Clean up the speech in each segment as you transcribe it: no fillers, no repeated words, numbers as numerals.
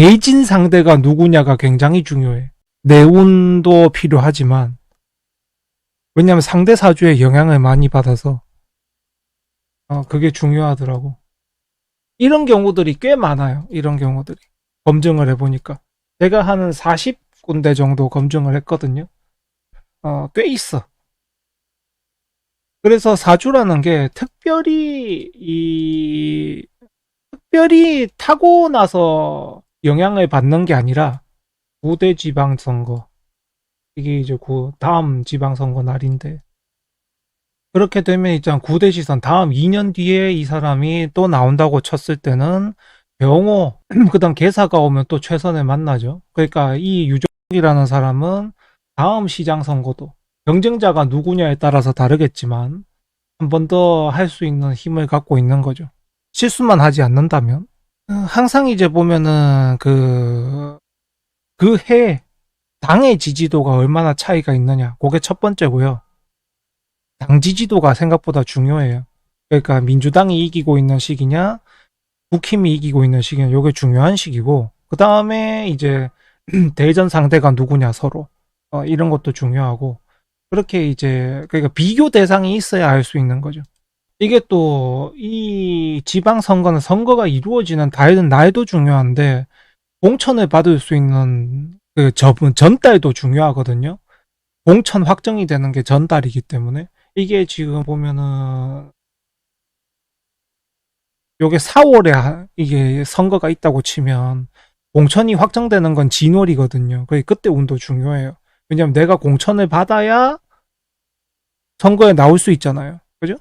내진 상대가 누구냐가 굉장히 중요해. 내운도 필요하지만, 왜냐면 상대 사주에 영향을 많이 받아서, 그게 중요하더라고. 이런 경우들이 꽤 많아요. 이런 경우들이. 검증을 해보니까. 제가 한 40군데 정도 검증을 했거든요. 꽤 있어. 그래서 사주라는 게 특별히 타고나서 영향을 받는 게 아니라 9대 지방선거. 이게 이제 다음 지방선거 날인데. 그렇게 되면 일단 9대 시선 다음 2년 뒤에 이 사람이 또 나온다고 쳤을 때는 병호, 그 다음 개사가 오면 또 최선을 만나죠. 그러니까 이 유정이라는 사람은 다음 시장 선거도 경쟁자가 누구냐에 따라서 다르겠지만 한 번 더 할 수 있는 힘을 갖고 있는 거죠. 실수만 하지 않는다면. 항상 이제 보면은 그 해 당의 지지도가 얼마나 차이가 있느냐. 그게 첫 번째고요. 당 지지도가 생각보다 중요해요. 그러니까 민주당이 이기고 있는 시기냐, 국힘이 이기고 있는 시기냐, 이게 중요한 시기고, 그 다음에 이제 대전 상대가 누구냐 서로 이런 것도 중요하고, 그렇게 이제 그러니까 비교 대상이 있어야 알 수 있는 거죠. 이게 또 이 지방선거는 선거가 이루어지는 날도 중요한데 공천을 받을 수 있는 그 전달도 중요하거든요. 공천 확정이 되는 게 전달이기 때문에 이게 지금 보면은 요게 4월에 이게 선거가 있다고 치면 공천이 확정되는 건 진월이거든요. 그때 운도 중요해요. 왜냐면 내가 공천을 받아야 선거에 나올 수 있잖아요. 그죠?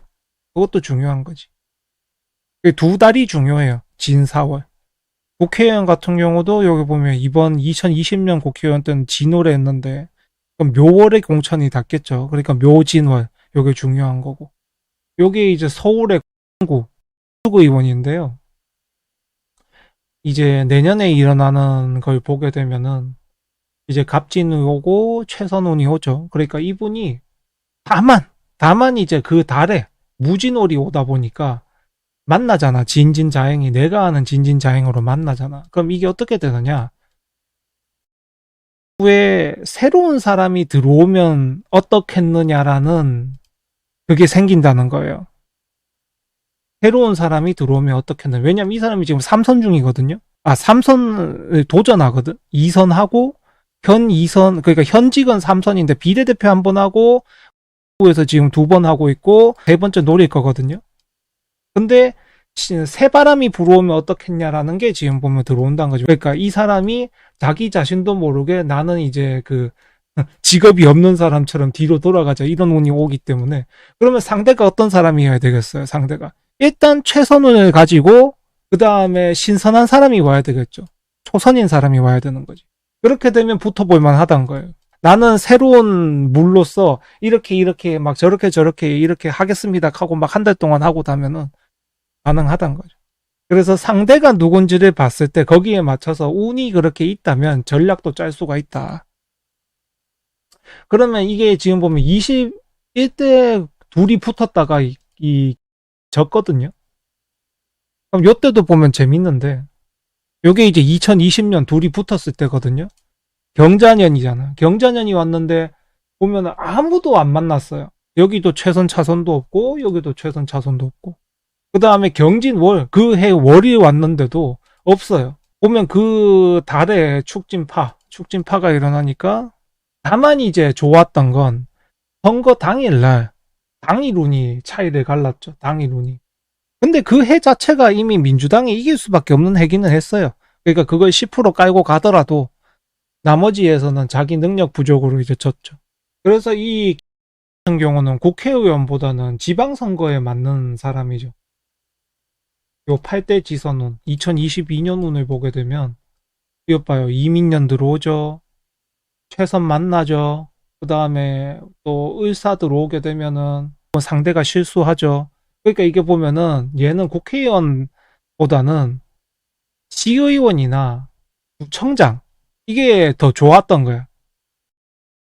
그것도 중요한 거지. 두 달이 중요해요. 진 4월. 국회의원 같은 경우도 여기 보면 이번 2020년 국회의원 때는 진월에 했는데 그럼 묘월에 공천이 닿겠죠. 그러니까 묘진월. 요게 중요한 거고. 요게 이제 서울의 구 의원인데요. 이제 내년에 일어나는 걸 보게 되면은 이제 갑진이 오고 최선운이 오죠. 그러니까 이분이 다만 이제 그 달에 무진월이 오다 보니까 만나잖아. 진진자행이 내가 아는 진진자행으로 만나잖아. 그럼 이게 어떻게 되느냐? 후에 새로운 사람이 들어오면 어떻겠느냐라는 그게 생긴다는 거예요. 새로운 사람이 들어오면 어떻겠느냐. 왜냐면 이 사람이 지금 3선 중이거든요. 3선을 도전하거든. 2선 하고 현 2선 그러니까 현직은 3선인데 비례대표 한 번 하고 에서 지금 2번 하고 있고 3번째 노릴 거거든요. 근데 새바람이 불어오면 어떻겠냐라는 게 지금 보면 들어온다는 거죠. 그러니까 이 사람이 자기 자신도 모르게 나는 이제 직업이 없는 사람처럼 뒤로 돌아가자 이런 운이 오기 때문에 그러면 상대가 어떤 사람이어야 되겠어요. 상대가 일단 최선운을 가지고 그 다음에 신선한 사람이 와야 되겠죠. 초선인 사람이 와야 되는 거지. 그렇게 되면 붙어볼 만하다는 거예요. 나는 새로운 물로서 이렇게 막 저렇게 이렇게 하겠습니다 하고 막 한 달 동안 하고 나면은 가능하다는 거죠. 그래서 상대가 누군지를 봤을 때 거기에 맞춰서 운이 그렇게 있다면 전략도 짤 수가 있다. 그러면 이게 지금 보면 21대 둘이 붙었다가 졌거든요. 그럼 요때도 보면 재밌는데 요게 이제 2020년 둘이 붙었을 때거든요. 경자년이잖아. 경자년이 왔는데 보면 아무도 안 만났어요. 여기도 최선 차선도 없고 여기도 최선 차선도 없고 그 다음에 경진월 그 해 월이 왔는데도 없어요. 보면 그 달에 축진파가 일어나니까 다만 이제 좋았던 건 선거 당일날 당일운이 차이를 갈랐죠. 당일운이. 근데 그 해 자체가 이미 민주당이 이길 수밖에 없는 해기는 했어요. 그러니까 그걸 10% 깔고 가더라도 나머지에서는 자기 능력 부족으로 이제 졌죠. 그래서 이 같은 경우는 국회의원보다는 지방선거에 맞는 사람이죠. 요 8대 지선운 2022년 운을 보게 되면 이것 봐요. 이민년 들어오죠. 최선 만나죠. 그 다음에 또 을사 들어오게 되면은 상대가 실수하죠. 그러니까 이게 보면은 얘는 국회의원보다는 시의원이나 구청장 이게 더 좋았던 거예요.